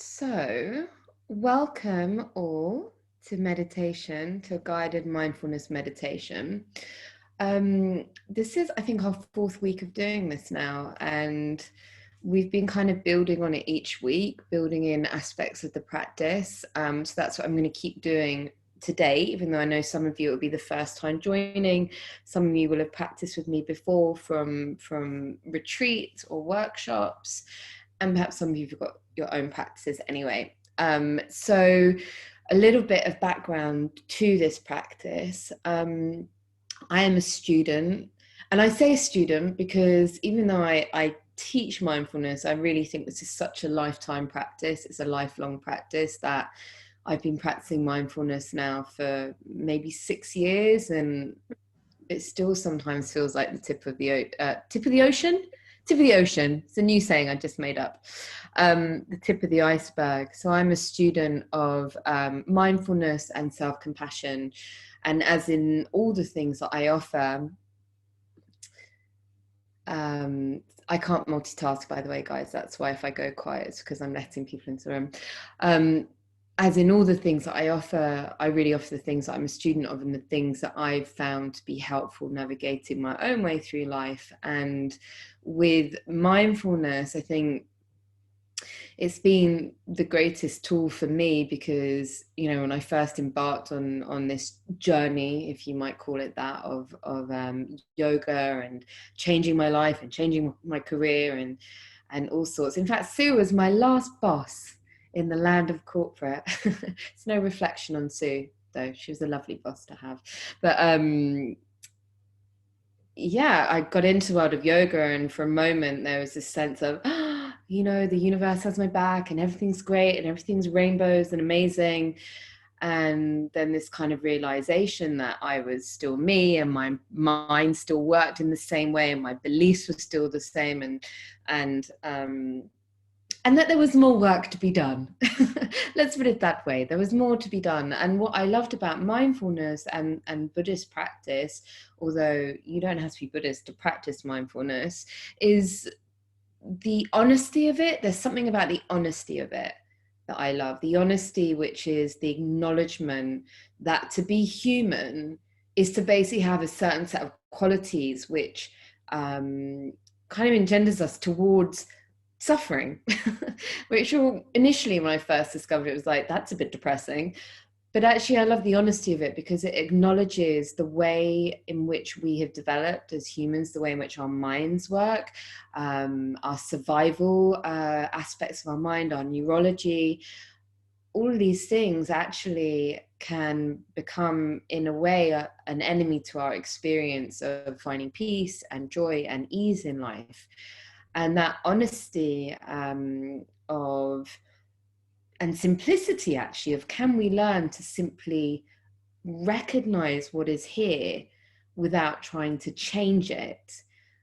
So, welcome all to meditation, to a guided mindfulness meditation. This is, I think, our fourth week of doing this now, and we've been kind of building on it each week, building in aspects of the practice. So that's what I'm going to keep doing today, even though I know some of you it will be the first time joining. Some of you will have practiced with me before from retreats or workshops, and perhaps some of you have got your own practices anyway. So a little bit of background to this practice. I am a student, and I say student because even though I teach mindfulness, I really think this is such a lifetime practice. It's a lifelong practice that I've been practicing mindfulness now for maybe 6 years, and it still sometimes feels like the tip of the ocean. Tip of the ocean. It's a new saying I just made up. The tip of the iceberg. So I'm a student of mindfulness and self-compassion. And as in all the things that I offer, I can't multitask, by the way, guys. That's why if I go quiet, it's because I'm letting people into the room. As in all the things that I offer, I really offer the things that I'm a student of and the things that I've found to be helpful navigating my own way through life. And with mindfulness, I think it's been the greatest tool for me because, you know, when I first embarked on this journey, if you might call it that, of yoga and changing my life and changing my career and all sorts. In fact, Sue was my last boss in the land of corporate. It's no reflection on Sue, though. She was a lovely boss to have. But yeah, I got into the world of yoga, and for a moment there was this sense of, you know, the universe has my back and everything's great and everything's rainbows and amazing. And then this kind of realization that I was still me and my mind still worked in the same way and my beliefs were still the same, and that there was more work to be done. Let's put it that way. There was more to be done. And what I loved about mindfulness and Buddhist practice, although you don't have to be Buddhist to practice mindfulness, is the honesty of it. There's something about the honesty of it that I love. The honesty, which is the acknowledgement that to be human is to basically have a certain set of qualities which kind of engenders us towards suffering, which initially when I first discovered it was like, that's a bit depressing. But actually I love the honesty of it because it acknowledges the way in which we have developed as humans, the way in which our minds work, our survival aspects of our mind, our neurology. All of these things actually can become, in a way, an enemy to our experience of finding peace and joy and ease in life. And that honesty of and simplicity, actually, of can we learn to simply recognize what is here without trying to change it?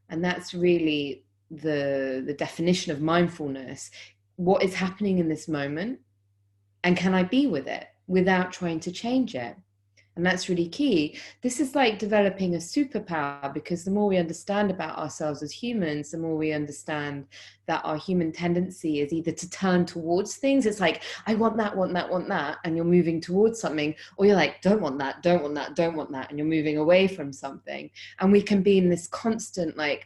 And that's really the definition of mindfulness. What is happening in this moment? And can I be with it without trying to change it? And that's really key. This is like developing a superpower, because the more we understand about ourselves as humans, the more we understand that our human tendency is either to turn towards things. It's like, I want that, want that, want that. And you're moving towards something. Or you're like, don't want that, don't want that, don't want that. And you're moving away from something. And we can be in this constant like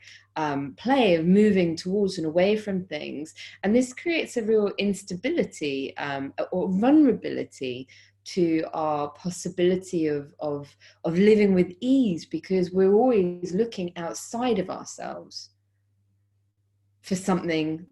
play of moving towards and away from things. And this creates a real instability or vulnerability to our possibility of living with ease, because we're always looking outside of ourselves for something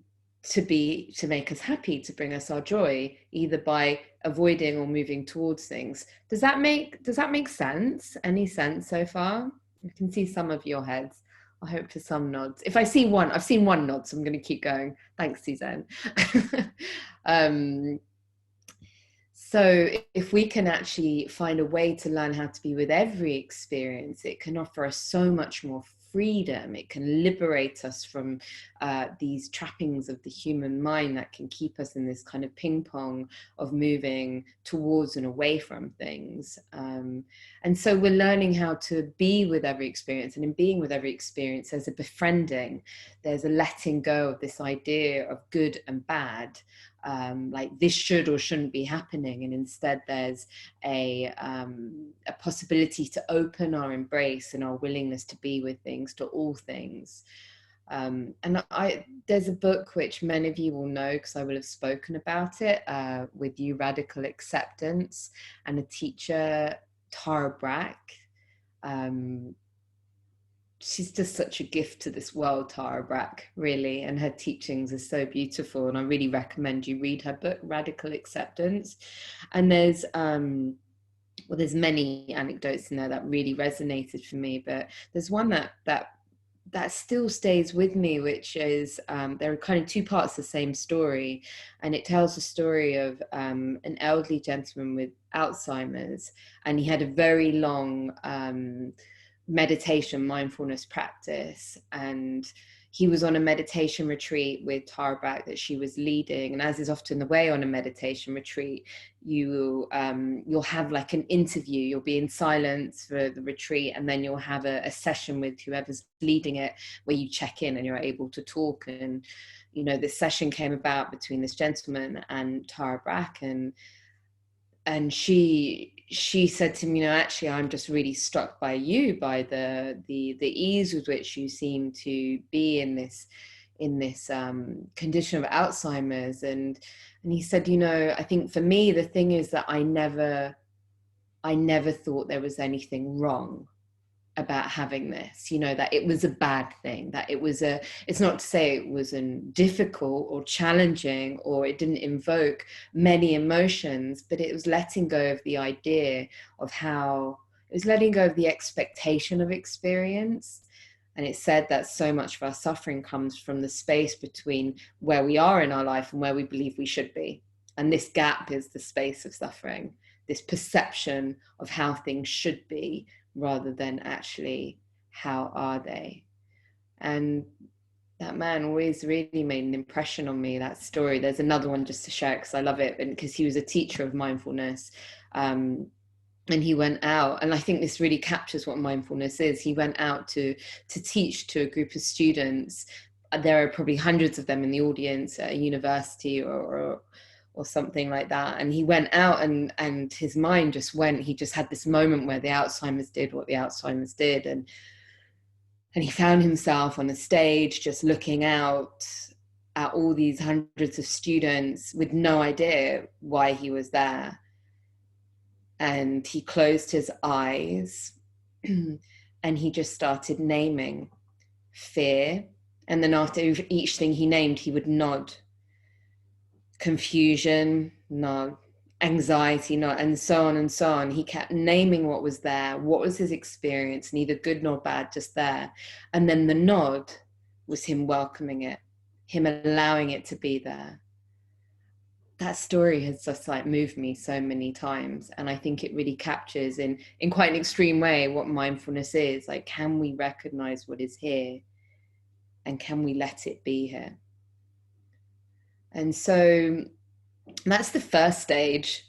to make us happy, to bring us our joy, either by avoiding or moving towards things. Does that make sense? Any sense so far? I can see some of your heads. I hope for some nods. If I see one, I've seen one nod, so I'm going to keep going. Thanks, Suzanne. So if we can actually find a way to learn how to be with every experience, it can offer us so much more freedom. It can liberate us from these trappings of the human mind that can keep us in this kind of ping pong of moving towards and away from things. And so we're learning how to be with every experience, and in being with every experience, there's a befriending, there's a letting go of this idea of good and bad, like this should or shouldn't be happening, and instead there's a possibility to open our embrace and our willingness to be with things, to all things. And there's a book which many of you will know because I will have spoken about it with you, Radical Acceptance, and a teacher, Tara Brach. She's just such a gift to this world, Tara Brach, really, and her teachings are so beautiful, and I really recommend you read her book, Radical Acceptance. And there's there's many anecdotes in there that really resonated for me, but there's one that still stays with me, which is there are kind of two parts of the same story, and it tells the story of an elderly gentleman with Alzheimer's, and he had a very long meditation, mindfulness practice, and he was on a meditation retreat with Tara Brach that she was leading. And as is often the way on a meditation retreat, you'll have like an interview. You'll be in silence for the retreat, and then you'll have a session with whoever's leading it where you check in and you're able to talk. And you know, this session came about between this gentleman and Tara Brach, and she said to me, you know, actually, I'm just really struck by you, by the ease with which you seem to be in this condition of Alzheimer's. And he said, you know, I think for me, the thing is that I never thought there was anything wrong about having this, you know, that it was a bad thing, that it's not to say it wasn't difficult or challenging, or it didn't invoke many emotions, but it was letting go of the idea of it was letting go of the expectation of experience. And it said that so much of our suffering comes from the space between where we are in our life and where we believe we should be. And this gap is the space of suffering, this perception of how things should be, rather than actually how are they. And that man always really made an impression on me, that story. There's another one just to share because I love it, and because he was a teacher of mindfulness, and he went out, and I think this really captures what mindfulness is. He went out to teach to a group of students. There are probably hundreds of them in the audience at a university or something like that. And he went out, and his mind just went, he just had this moment where the Alzheimer's did what the Alzheimer's did. And he found himself on a stage just looking out at all these hundreds of students with no idea why he was there. And he closed his eyes and he just started naming fear. And then after each thing he named, he would nod. Confusion, no. Anxiety, no. And so on and so on. He kept naming what was there, what was his experience, neither good nor bad, just there. And then the nod was him welcoming it, him allowing it to be there. That story has just like moved me so many times. And I think it really captures in quite an extreme way what mindfulness is. Like, can we recognize what is here? And can we let it be here? And so that's the first stage.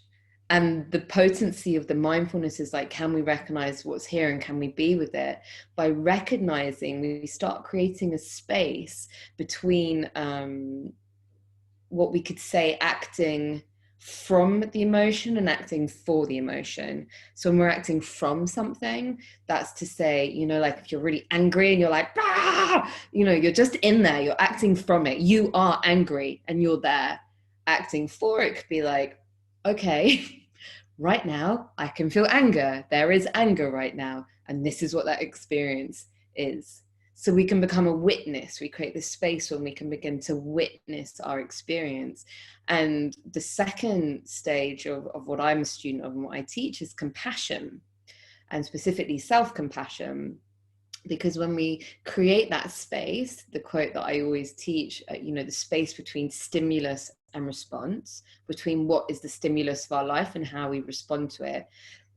And the potency of the mindfulness is like, can we recognize what's here and can we be with it? By recognizing, we start creating a space between what we could say acting from the emotion and acting for the emotion. So when we're acting from something, that's to say, you know, like if you're really angry and you're like, ah! You know, you're just in there, you're acting from it. You are angry and you're there. Acting for it could be like, okay, right now I can feel anger. There is anger right now. And this is what that experience is. So we can become a witness. We create this space when we can begin to witness our experience. And the second stage of what I'm a student of and what I teach is compassion, and specifically self-compassion. Because when we create that space, the quote that I always teach, you know, the space between stimulus and response, between what is the stimulus of our life and how we respond to it.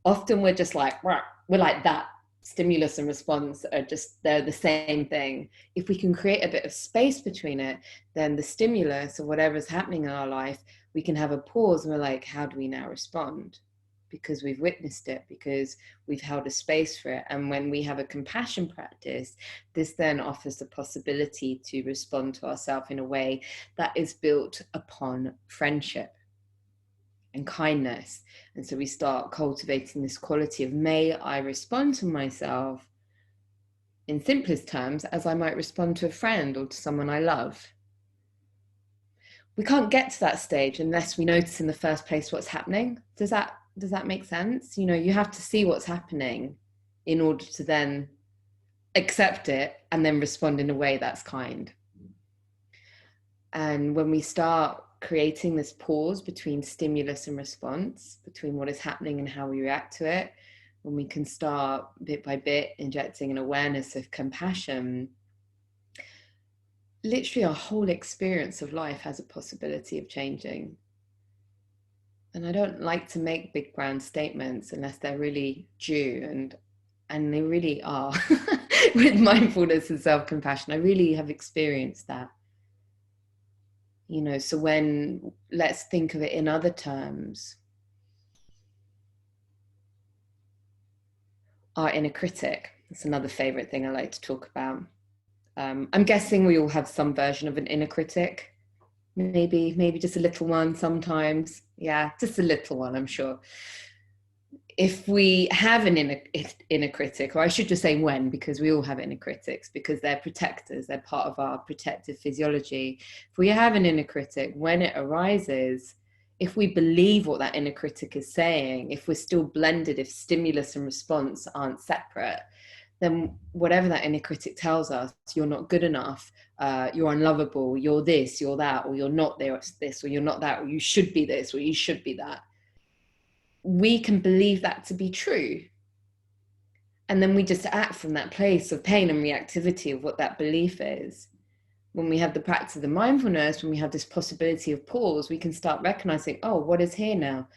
Often we're just like, we're like that. stimulus and response are just, they're the same thing. If we can create a bit of space between it, then the stimulus or whatever's happening in our life, we can have a pause and we're like, how do we now respond? Because we've witnessed it, because we've held a space for it. And when we have a compassion practice, this then offers the possibility to respond to ourselves in a way that is built upon friendship and kindness. And so we start cultivating this quality of, may I respond to myself in simplest terms as I might respond to a friend or to someone I love. We can't get to that stage unless we notice in the first place what's happening. Does that make sense? You know, you have to see what's happening in order to then accept it and then respond in a way that's kind. And when we start creating this pause between stimulus and response, between what is happening and how we react to it, when we can start bit by bit injecting an awareness of compassion, literally our whole experience of life has a possibility of changing. And I don't like to make big grand statements unless they're really due, and they really are. With mindfulness and self-compassion, I really have experienced that. You know, so when, let's think of it in other terms, our inner critic, that's another favorite thing I like to talk about. I'm guessing we all have some version of an inner critic, maybe just a little one sometimes. Yeah, just a little one, I'm sure. If we have an inner critic, or I should just say when, because we all have inner critics, because they're protectors, they're part of our protective physiology. If we have an inner critic, when it arises, if we believe what that inner critic is saying, if we're still blended, if stimulus and response aren't separate, then whatever that inner critic tells us, you're not good enough, you're unlovable, you're this, you're that, or you're not this, or you're not that, or you should be this, or you should be that, we can believe that to be true. And then we just act from that place of pain and reactivity of what that belief is. When we have the practice of the mindfulness, when we have this possibility of pause, we can start recognizing, oh, what is here now?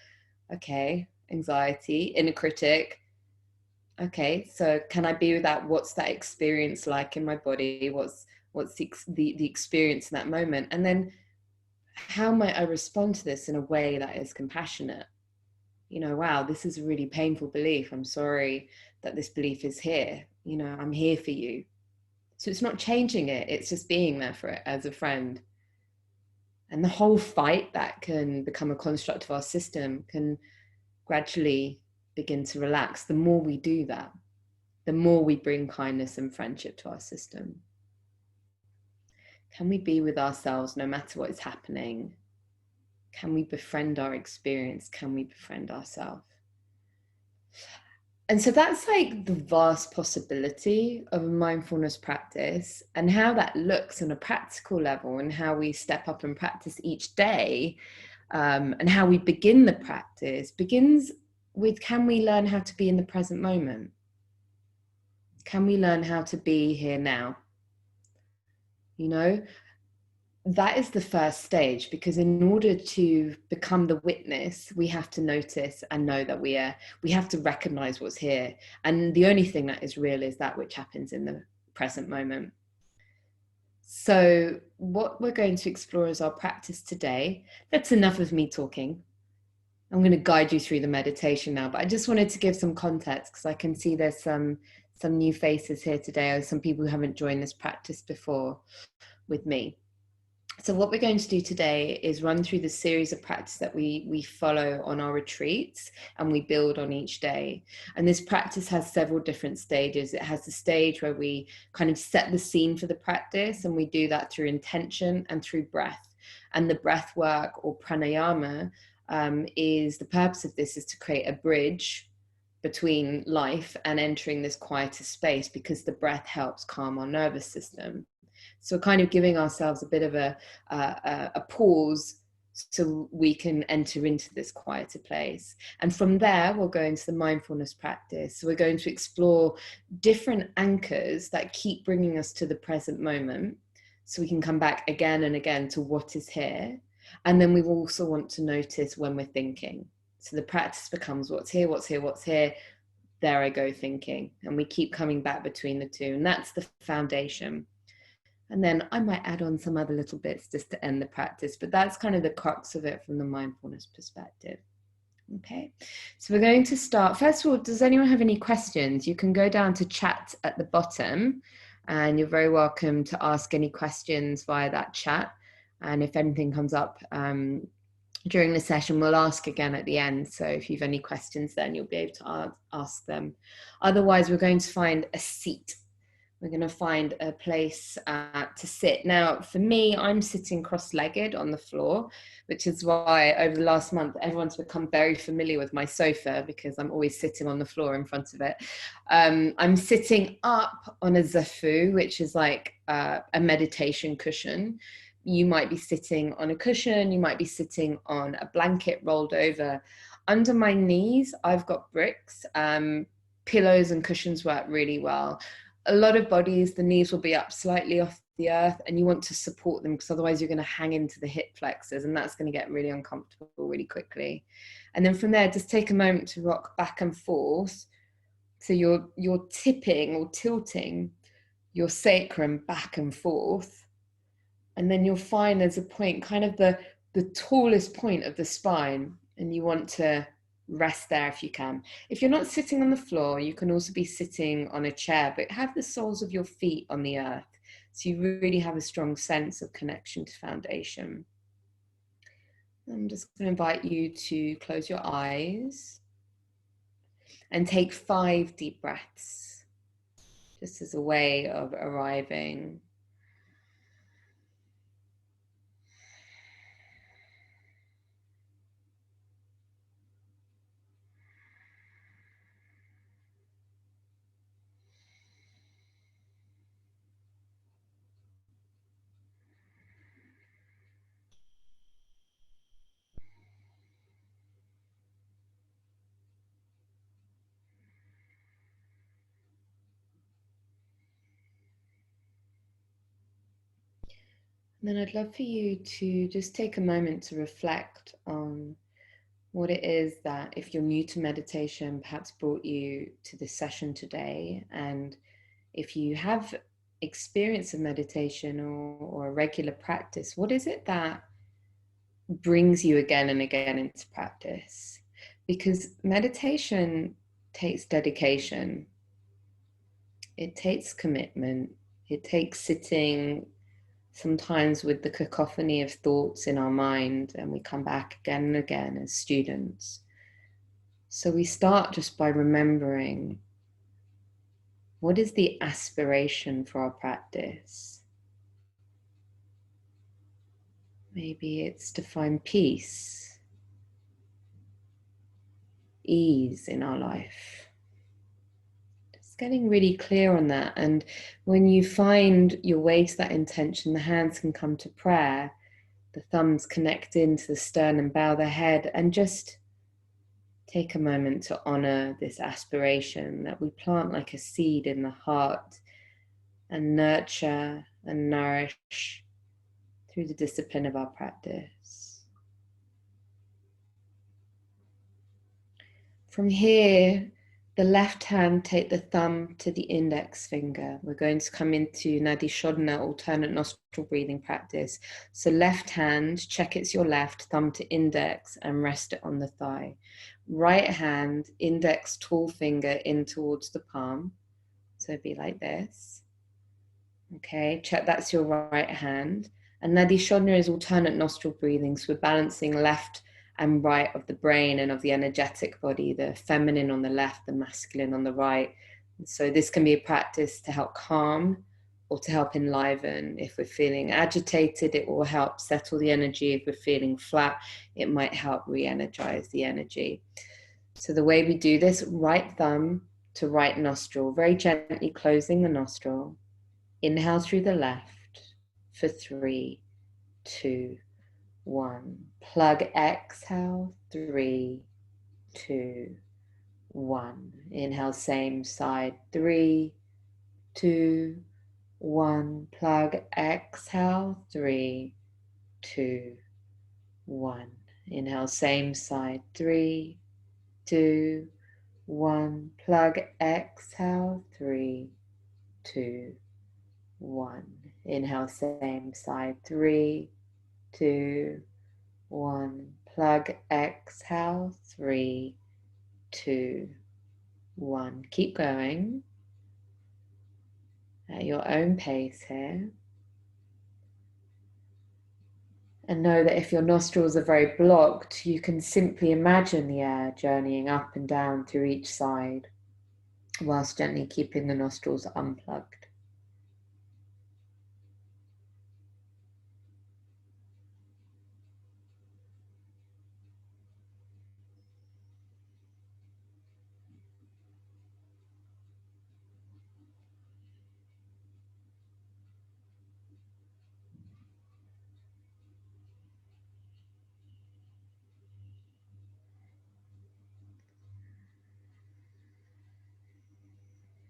Okay, anxiety, inner critic. Okay, so can I be with that? What's that experience like in my body? What's the experience in that moment? And then how might I respond to this in a way that is compassionate? You know, wow, this is a really painful belief. I'm sorry that this belief is here. You know, I'm here for you. So it's not changing it. It's just being there for it as a friend. And the whole fight that can become a construct of our system can gradually begin to relax. The more we do that, the more we bring kindness and friendship to our system. Can we be with ourselves no matter what is happening? Can we befriend our experience? Can we befriend ourselves? And so that's like the vast possibility of a mindfulness practice, and how that looks on a practical level, and how we step up and practice each day, and how we begin the practice begins with, can we learn how to be in the present moment? Can we learn how to be here now? You know, that is the first stage, because in order to become the witness, we have to notice and know that we have to recognize what's here. And the only thing that is real is that which happens in the present moment. So what we're going to explore is our practice today. That's enough of me talking. I'm going to guide you through the meditation now, but I just wanted to give some context, because I can see there's some new faces here today, or some people who haven't joined this practice before with me. So what we're going to do today is run through the series of practice that we follow on our retreats, and we build on each day. And this practice has several different stages. It has the stage where we kind of set the scene for the practice, and we do that through intention and through breath. And the breath work, or pranayama, is the purpose of this is to create a bridge between life and entering this quieter space, because the breath helps calm our nervous system. So kind of giving ourselves a bit of a pause so we can enter into this quieter place. And from there, we'll go into the mindfulness practice. So we're going to explore different anchors that keep bringing us to the present moment, so we can come back again and again to what is here. And then we also want to notice when we're thinking. So the practice becomes what's here, what's here, what's here. there I go thinking. And we keep coming back between the two. And that's the foundation. And then I might add on some other little bits just to end the practice, but that's kind of the crux of it from the mindfulness perspective. Okay, so we're going to start. First of all, does anyone have any questions? You can go down to chat at the bottom, and you're very welcome to ask any questions via that chat. And if anything comes up during the session, we'll ask again at the end. So if you've any questions, then you'll be able to ask them. Otherwise, we're going to find a seat. We're going to find a place to sit. Now, for me, I'm sitting cross-legged on the floor, which is why over the last month, everyone's become very familiar with my sofa because I'm always sitting on the floor in front of it. I'm sitting up on a zafu, which is like a meditation cushion. You might be sitting on a cushion. You might be sitting on a blanket rolled over. Under my knees, I've got bricks. Pillows and cushions work really well. A lot of bodies, the knees will be up slightly off the earth, and you want to support them because otherwise you're going to hang into the hip flexors, and that's going to get really uncomfortable really quickly. And then from there, just take a moment to rock back and forth. So you're tipping or tilting your sacrum back and forth. And then you'll find there's a point, kind of the tallest point of the spine, and you want to rest there if you can. If you're not sitting on the floor, you can also be sitting on a chair, but have the soles of your feet on the earth, so you really have a strong sense of connection to foundation. I'm just going to invite you to close your eyes and take 5 deep breaths, just as a way of arriving. And then I'd love for you to just take a moment to reflect on what it is that, if you're new to meditation, perhaps brought you to this session today. And if you have experience of meditation or a regular practice, what is it that brings you again and again into practice? Because meditation takes dedication, it takes commitment, it takes sitting sometimes with the cacophony of thoughts in our mind, and we come back again and again as students. So we start just by remembering, what is the aspiration for our practice? Maybe it's to find peace, ease in our life. Just getting really clear on that. And when you find your way to that intention, the hands can come to prayer, the thumbs connect into the sternum, bow the head, and just take a moment to honor this aspiration that we plant like a seed in the heart and nurture and nourish through the discipline of our practice. From here, the left hand, take the thumb to the index finger. We're going to come into Nadi Shodhana, alternate nostril breathing practice. So left hand, check it's your left, thumb to index, and rest it on the thigh. Right hand, index, tall finger in towards the palm. So it'd be like this. Okay, check that's your right hand. And Nadi Shodhana is alternate nostril breathing. So we're balancing left and right of the brain and of the energetic body, the feminine on the left, the masculine on the right. And so this can be a practice to help calm or to help enliven. If we're feeling agitated, it will help settle the energy. If we're feeling flat, it might help re-energize the energy. So the way we do this, right thumb to right nostril, very gently closing the nostril. Inhale through the left for 3, 2, 1. Plug, exhale, 3, 2, 1. Inhale, same side, 3, 2, 1. Plug, exhale, 3, 2, 1. Inhale, same side, 3, 2, 1. Plug, exhale, 3, 2, 1. Inhale, same side, 3, 2, 1. Plug, exhale, 3, 2, 1. Keep going at your own pace here. And know that if your nostrils are very blocked, you can simply imagine the air journeying up and down through each side, whilst gently keeping the nostrils unplugged.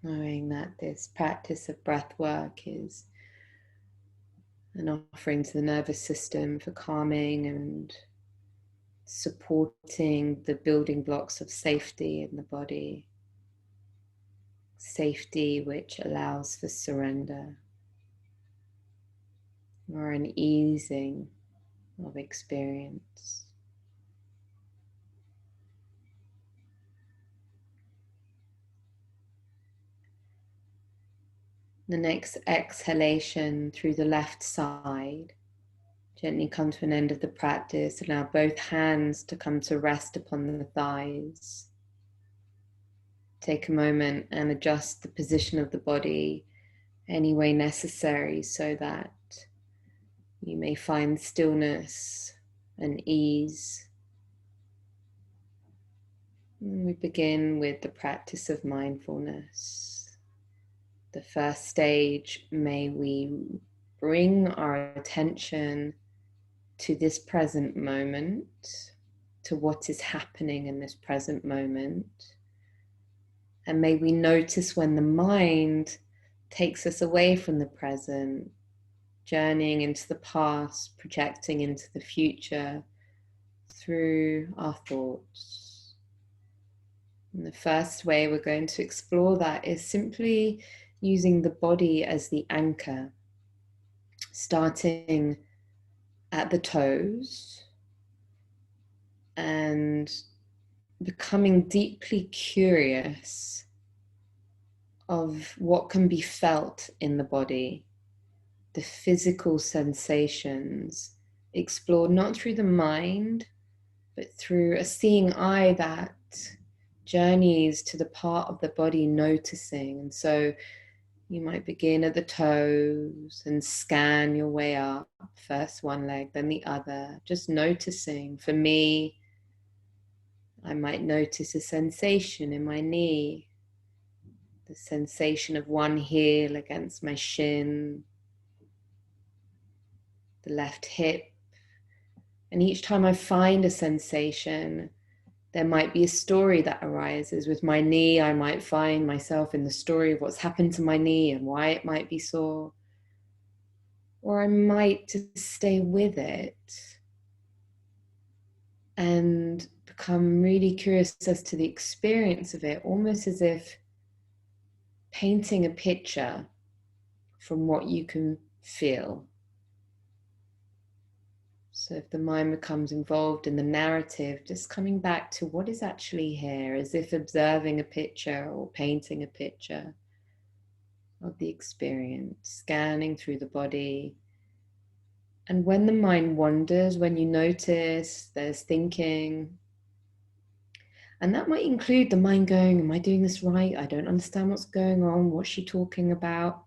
Knowing that this practice of breath work is an offering to the nervous system for calming and supporting the building blocks of safety in the body. Safety which allows for surrender or an easing of experience. The next exhalation through the left side. Gently come to an end of the practice. Allow both hands to come to rest upon the thighs. Take a moment and adjust the position of the body any way necessary so that you may find stillness and ease. And we begin with the practice of mindfulness. The first stage, may we bring our attention to this present moment, to what is happening in this present moment. And may we notice when the mind takes us away from the present, journeying into the past, projecting into the future through our thoughts. And the first way we're going to explore that is simply using the body as the anchor, starting at the toes and becoming deeply curious of what can be felt in the body, the physical sensations explored not through the mind, but through a seeing eye that journeys to the part of the body noticing. And so you might begin at the toes and scan your way up, first one leg, then the other, just noticing. For me, I might notice a sensation in my knee, the sensation of one heel against my shin, the left hip. And each time I find a sensation, there might be a story that arises. With my knee, I might find myself in the story of what's happened to my knee and why it might be sore. Or I might just stay with it and become really curious as to the experience of it, almost as if painting a picture from what you can feel. So if the mind becomes involved in the narrative, just coming back to what is actually here, as if observing a picture or painting a picture of the experience, scanning through the body. And when the mind wanders, when you notice there's thinking, and that might include the mind going, am I doing this right? I don't understand what's going on. What's she talking about?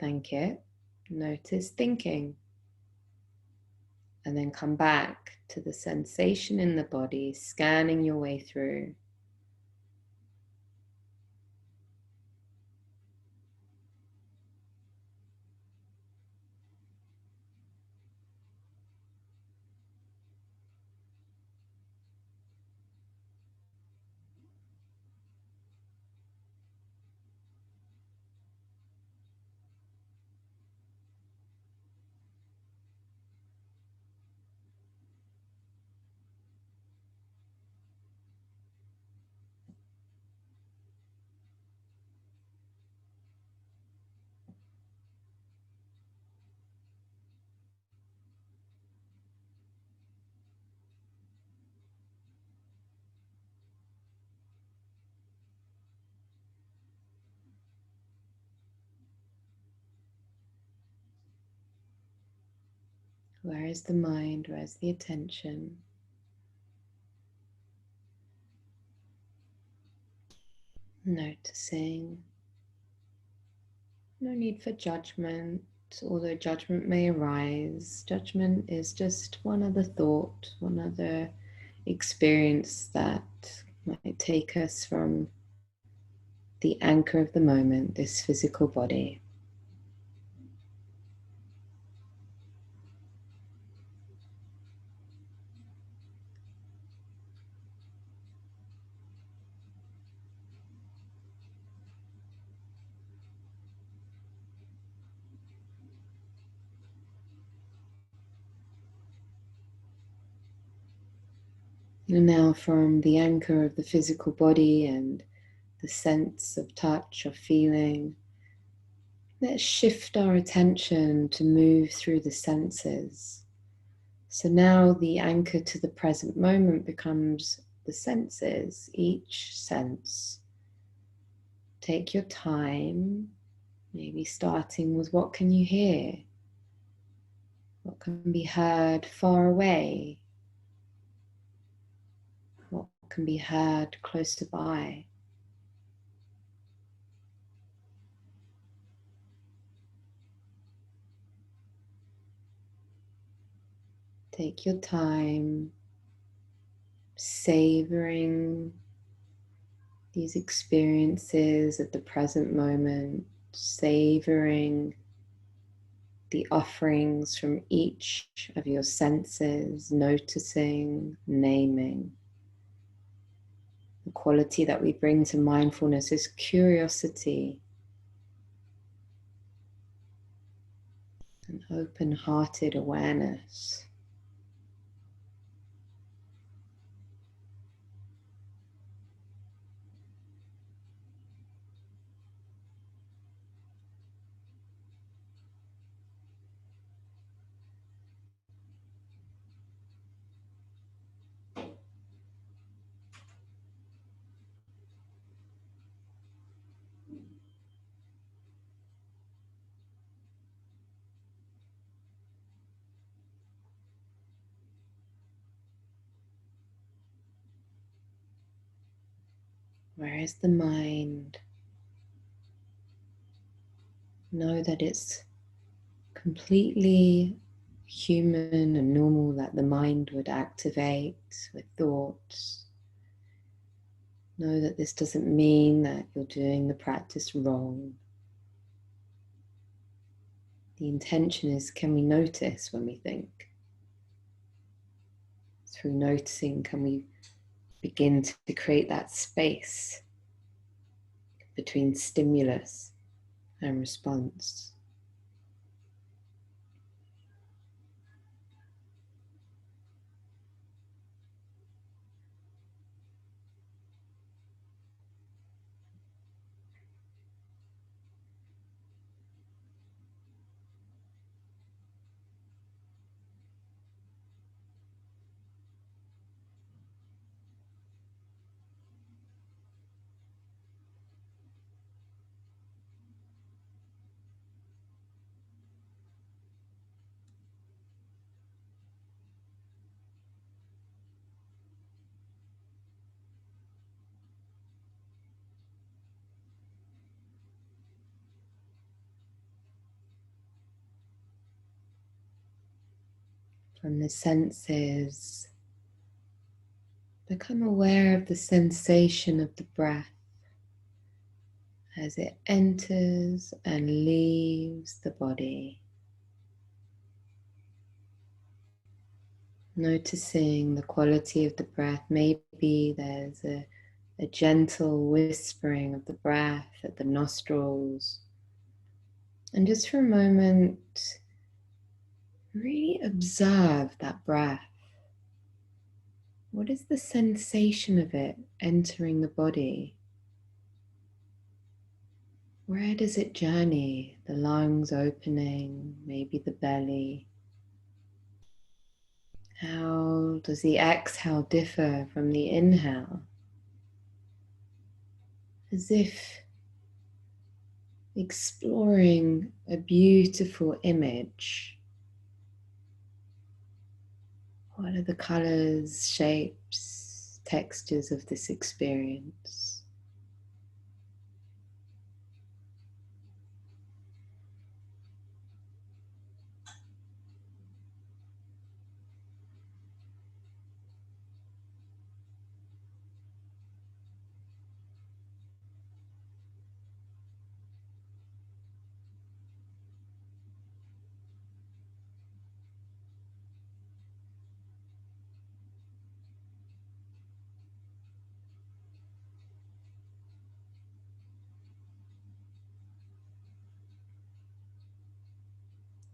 Thank it. Notice thinking. And then come back to the sensation in the body, scanning your way through. Where is the mind? Where is the attention? Noticing. No need for judgment, although judgment may arise. Judgment is just one other thought, one other experience that might take us from the anchor of the moment, this physical body. And now from the anchor of the physical body and the sense of touch, of feeling, let's shift our attention to move through the senses. So now the anchor to the present moment becomes the senses, each sense. Take your time, maybe starting with what can you hear? What can be heard far away? What can be heard close by? Take your time, savoring these experiences at the present moment, savoring the offerings from each of your senses, noticing, naming. The quality that we bring to mindfulness is curiosity, an open-hearted awareness. Where is the mind? Know that it's completely human and normal that the mind would activate with thoughts. Know that this doesn't mean that you're doing the practice wrong. The intention is, can we notice when we think? Through noticing, can we begin to create that space between stimulus and response? From the senses, become aware of the sensation of the breath as it enters and leaves the body. Noticing the quality of the breath. Maybe there's a gentle whispering of the breath at the nostrils. And just for a moment, really observe that breath. What is the sensation of it entering the body? Where does it journey? The lungs opening, maybe the belly. How does the exhale differ from the inhale? As if exploring a beautiful image What are the colors, shapes, textures of this experience?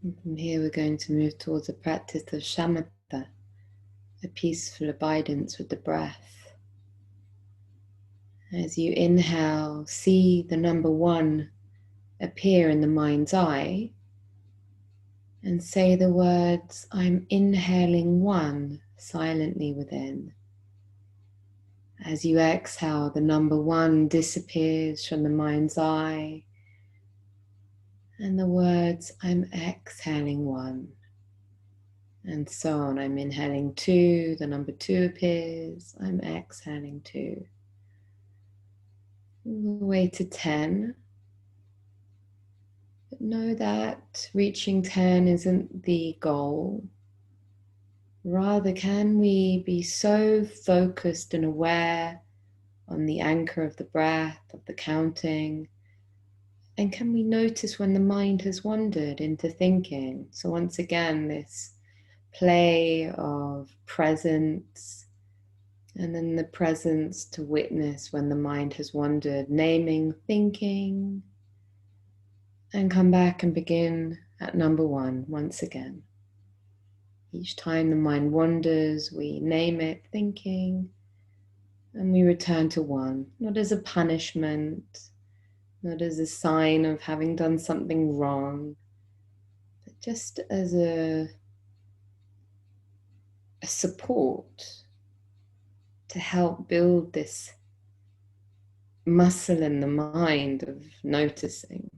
And from here, we're going to move towards a practice of shamatha, a peaceful abidance with the breath. As you inhale, see the number 1 appear in the mind's eye and say the words, "I'm inhaling 1" silently within. As you exhale, the number 1 disappears from the mind's eye and the words, "I'm exhaling 1." And so on. I'm inhaling 2, the number 2 appears, I'm exhaling 2. All the way to 10. But know that reaching 10 isn't the goal. Rather, can we be so focused and aware on the anchor of the breath, of the counting, and can we notice when the mind has wandered into thinking? So once again, this play of presence, and then the presence to witness when the mind has wandered, naming, thinking, and come back and begin at number 1 once again. Each time the mind wanders, we name it, thinking, and we return to 1, not as a punishment, not as a sign of having done something wrong, but just as a support to help build this muscle in the mind of noticing.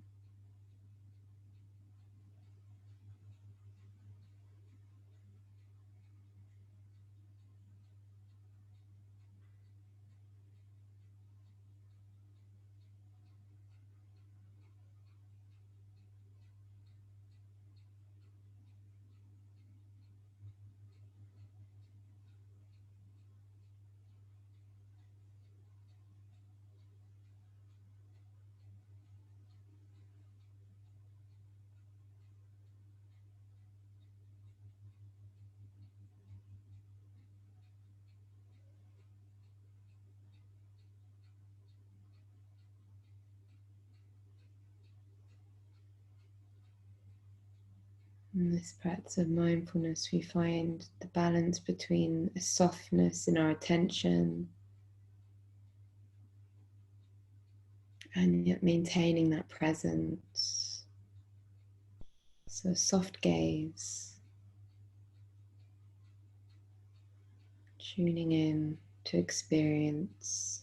In this practice of mindfulness, we find the balance between a softness in our attention and yet maintaining that presence. So soft gaze, tuning in to experience.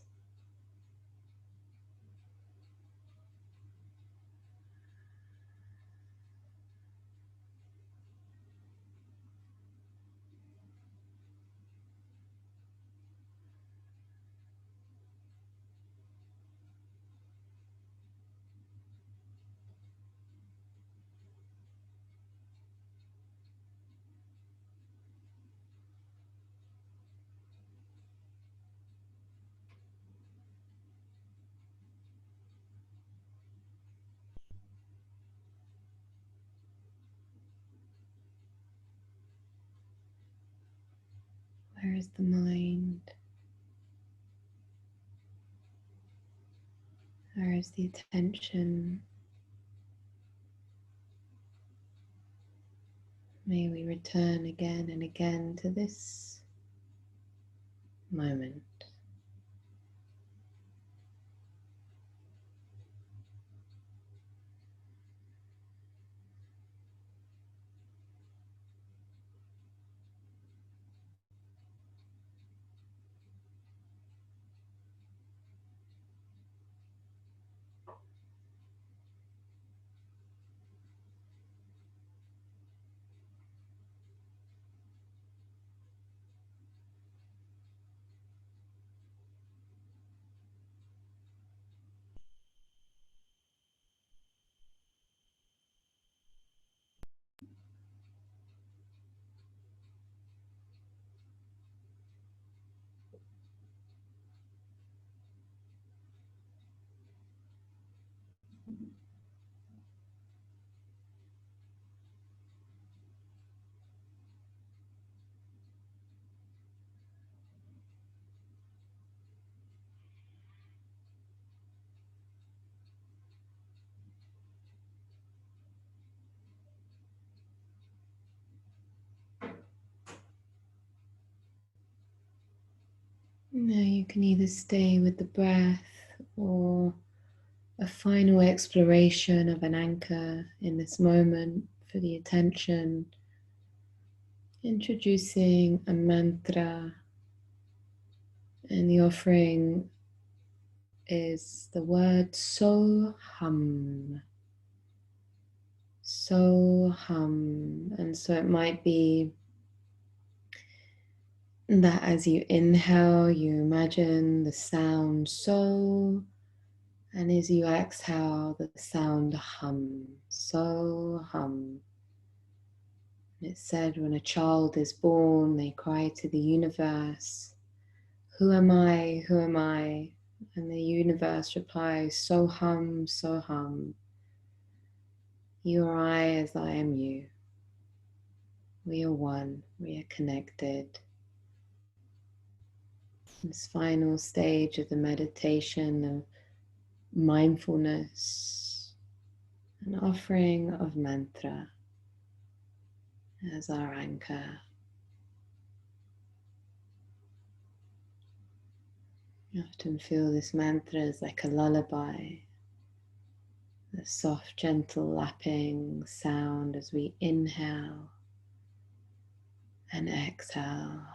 Where is the mind? Where is the attention? May we return again and again to this moment. Now you can either stay with the breath or a final exploration of an anchor in this moment for the attention, introducing a mantra, and the offering is the word SoHam. SoHam. And so it might be that as you inhale, you imagine the sound so, and as you exhale, the sound hum. SoHam. It's said when a child is born, they cry to the universe, "Who am I? Who am I?" And the universe replies, "SoHam, SoHam. You are I as I am you. We are one, we are connected." This final stage of the meditation of mindfulness, an offering of mantra as our anchor. You often feel this mantra as like a lullaby, the soft, gentle lapping sound as we inhale and exhale.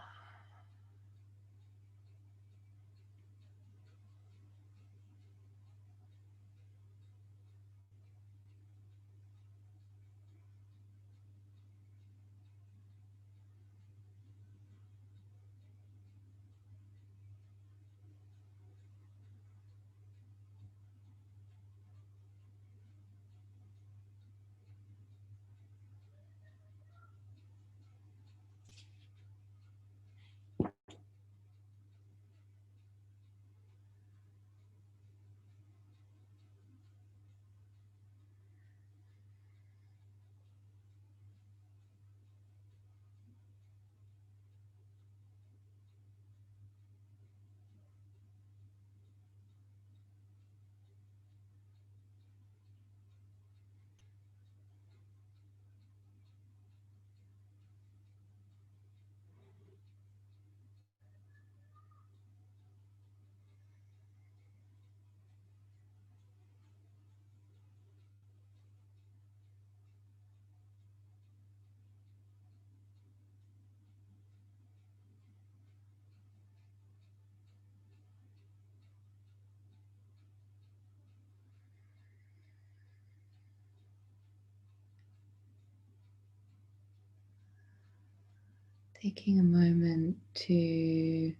Taking a moment to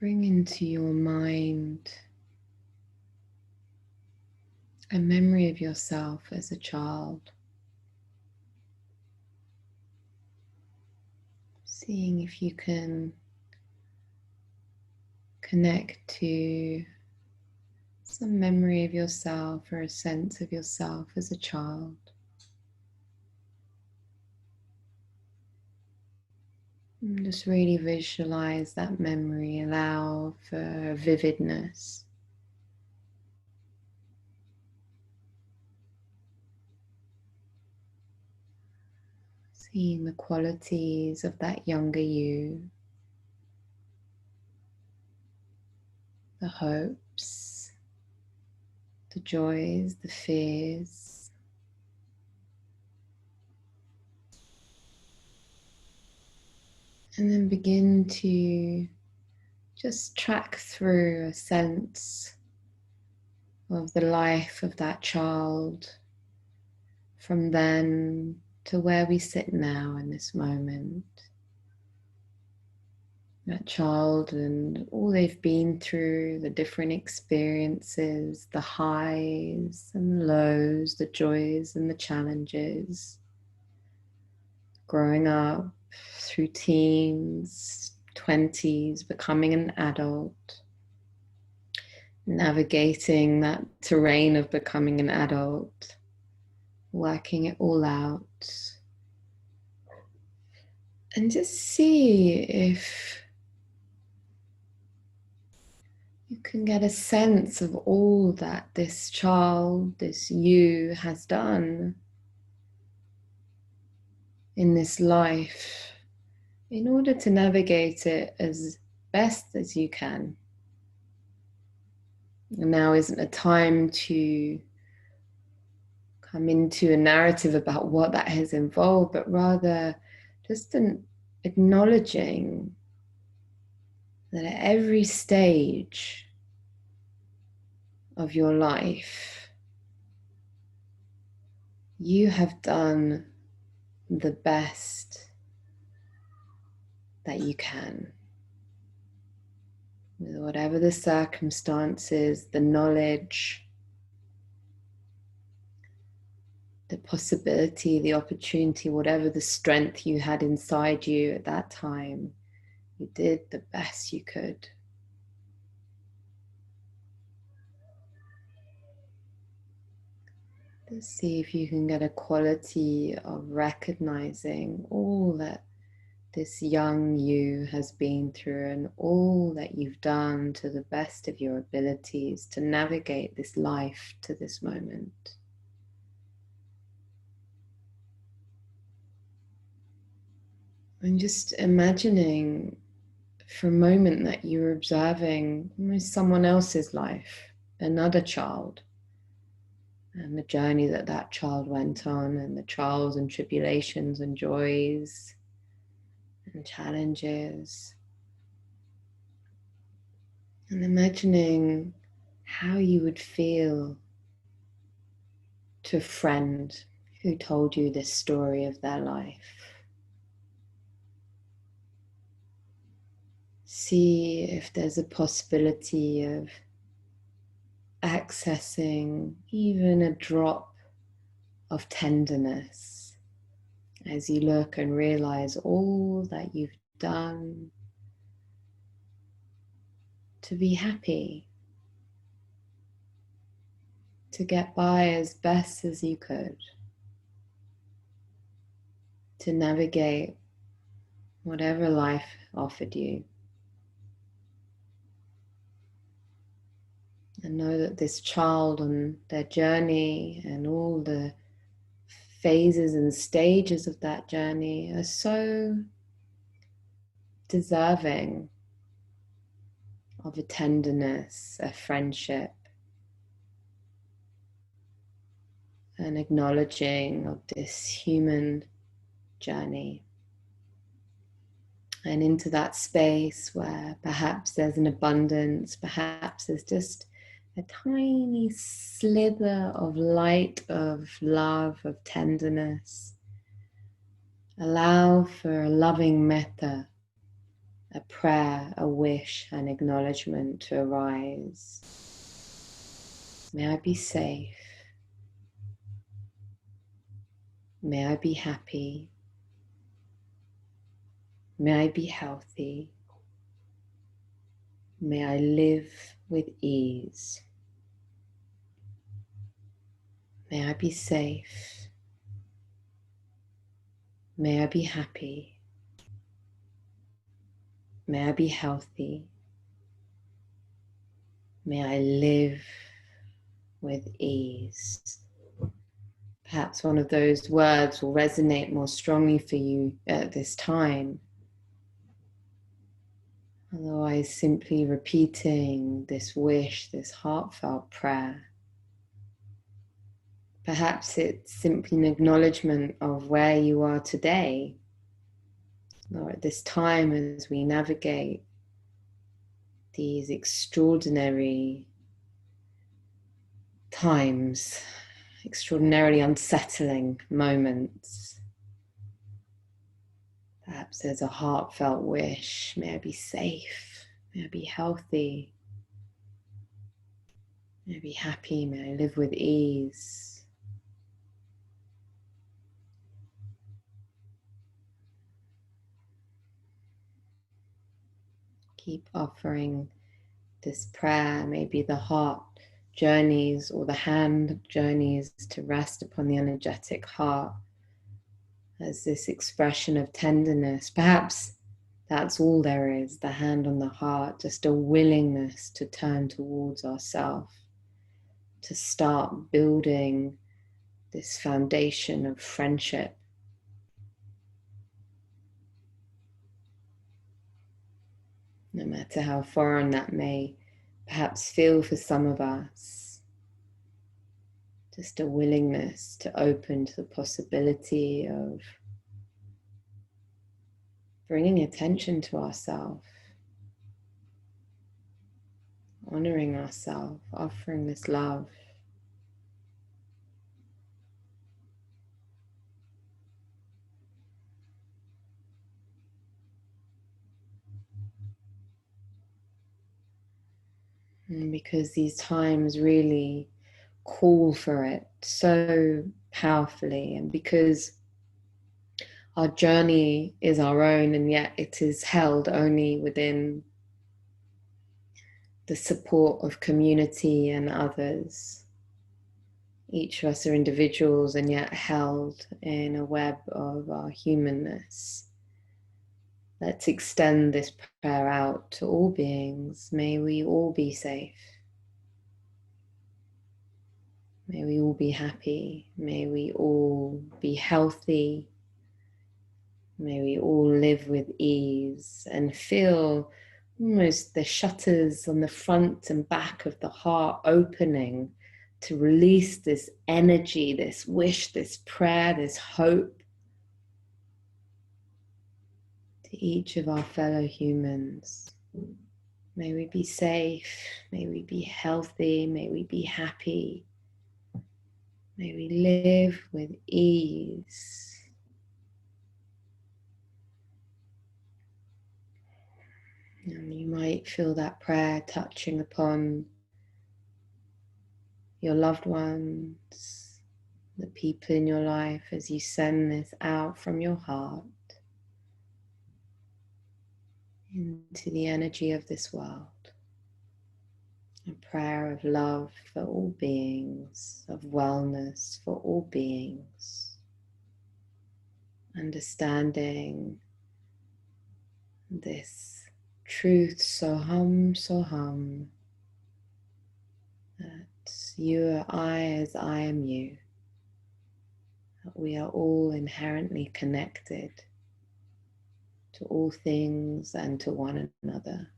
bring into your mind a memory of yourself as a child. Seeing if you can connect to some memory of yourself or a sense of yourself as a child. And just really visualize that memory, allow for vividness. Seeing the qualities of that younger you, the hopes, the joys, the fears. And then begin to just track through a sense of the life of that child from then to where we sit now in this moment. That child and all they've been through, the different experiences, the highs and the lows, the joys and the challenges. Growing up through teens, 20s, becoming an adult, navigating that terrain of becoming an adult, working it all out. And just see if you can get a sense of all that this child, this you, has done in this life in order to navigate it as best as you can. And now isn't a time to come into a narrative about what that has involved, but rather just an acknowledging that at every stage of your life, you have done the best that you can. With whatever the circumstances, the knowledge, the possibility, the opportunity, whatever the strength you had inside you at that time, you did the best you could. Let's see if you can get a quality of recognizing all that this young you has been through and all that you've done to the best of your abilities to navigate this life to this moment. And just imagining for a moment that you're observing almost someone else's life, another child, and the journey that that child went on, and the trials and tribulations and joys and challenges. And imagining how you would feel to a friend who told you this story of their life. See if there's a possibility of accessing even a drop of tenderness as you look and realize all that you've done to be happy, to get by as best as you could, to navigate whatever life offered you. And know that this child on their journey and all the phases and stages of that journey are so deserving of a tenderness, a friendship, an acknowledging of this human journey. And into that space where perhaps there's an abundance, perhaps there's just a tiny slither of light, of love, of tenderness. Allow for a loving metta, a prayer, a wish, an acknowledgement to arise. May I be safe. May I be happy. May I be healthy. May I live with ease. May I be safe. May I be happy. May I be healthy. May I live with ease. Perhaps one of those words will resonate more strongly for you at this time. Otherwise, simply repeating this wish, this heartfelt prayer. Perhaps it's simply an acknowledgement of where you are today, or at this time as we navigate these extraordinary times, extraordinarily unsettling moments. Perhaps there's a heartfelt wish, may I be safe, may I be healthy, may I be happy, may I live with ease. Keep offering this prayer, maybe the heart journeys or the hand journeys to rest upon the energetic heart as this expression of tenderness. Perhaps that's all there is, the hand on the heart, just a willingness to turn towards ourselves, to start building this foundation of friendship. no matter how foreign that may perhaps feel for some of us. Just a willingness to open to the possibility of bringing attention to ourselves, honoring ourselves, offering this love. And because these times really call for it so powerfully, and because our journey is our own, and yet it is held only within the support of community and others. Each of us are individuals and yet held in a web of our humanness. Let's extend this prayer out to all beings. May we all be safe. May we all be happy. May we all be healthy. May we all live with ease and feel almost the shutters on the front and back of the heart opening to release this energy, this wish, this prayer, this hope to each of our fellow humans. May we be safe. May we be healthy. May we be happy. May we live with ease. And you might feel that prayer touching upon your loved ones, the people in your life, as you send this out from your heart into the energy of this world. A prayer of love for all beings, of wellness for all beings, understanding this truth, SoHam, SoHam, that you are I as I am you, that we are all inherently connected to all things and to one another.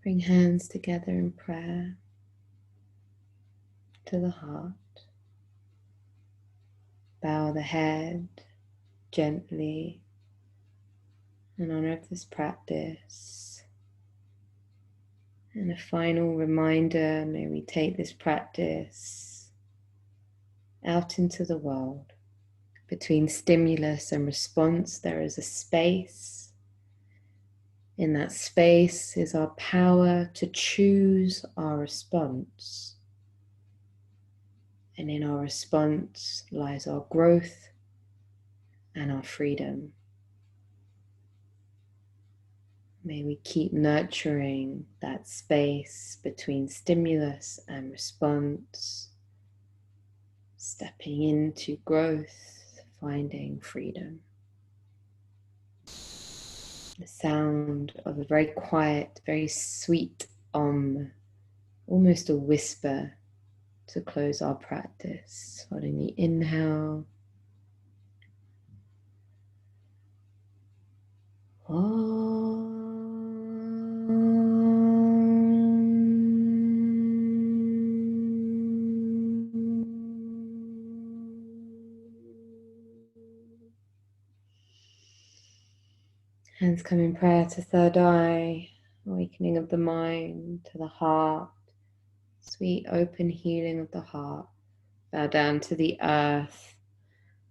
Bring hands together in prayer to the heart. Bow the head gently in honor of this practice. And a final reminder, may we take this practice out into the world. Between stimulus and response, there is a space. In that space is our power to choose our response. And in our response lies our growth and our freedom. May we keep nurturing that space between stimulus and response, stepping into growth, finding freedom. The sound of a very quiet, very sweet almost a whisper to close our practice. Holding the inhale. Hands come in prayer to third eye, awakening of the mind, to the heart, sweet open healing of the heart. Bow down to the earth,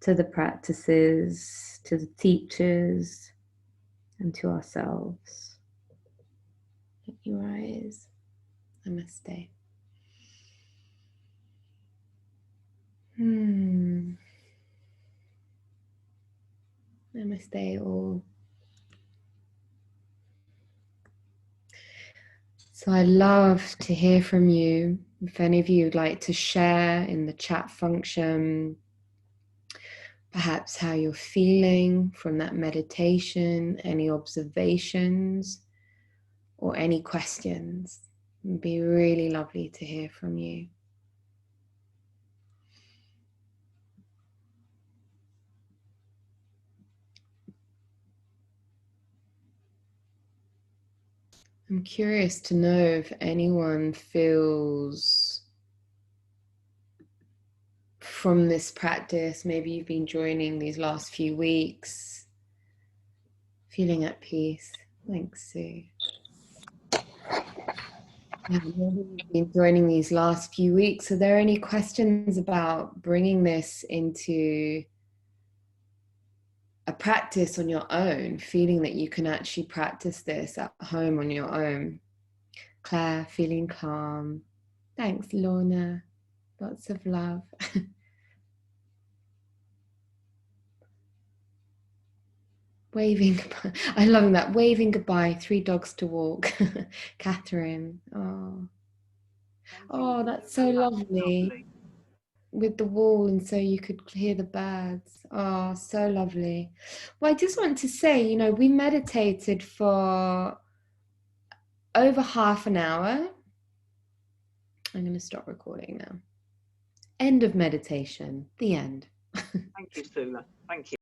to the practices, to the teachers, and to ourselves. Let you rise. Namaste. Namaste all. So I'd love to hear from you. If any of you would like to share in the chat function, perhaps how you're feeling from that meditation, any observations or any questions. It'd be really lovely to hear from you. I'm curious to know if anyone feels from this practice, maybe you've been joining these last few weeks, feeling at peace. Thanks, Sue. Yeah, maybe you've been joining these last few weeks. Are there any questions about bringing this into a practice on your own, feeling that you can actually practice this at home on your own? Claire, feeling calm. Thanks, Lorna. Lots of love. Waving. I love that. Waving goodbye. 3 dogs to walk. Catherine. Oh, that's so lovely. With the wall, and so you could hear the birds. Oh, so lovely. Well, I just want to say, we meditated for over half an hour. I'm going to stop recording now. End of meditation. The end. Thank you, Sula. Thank you.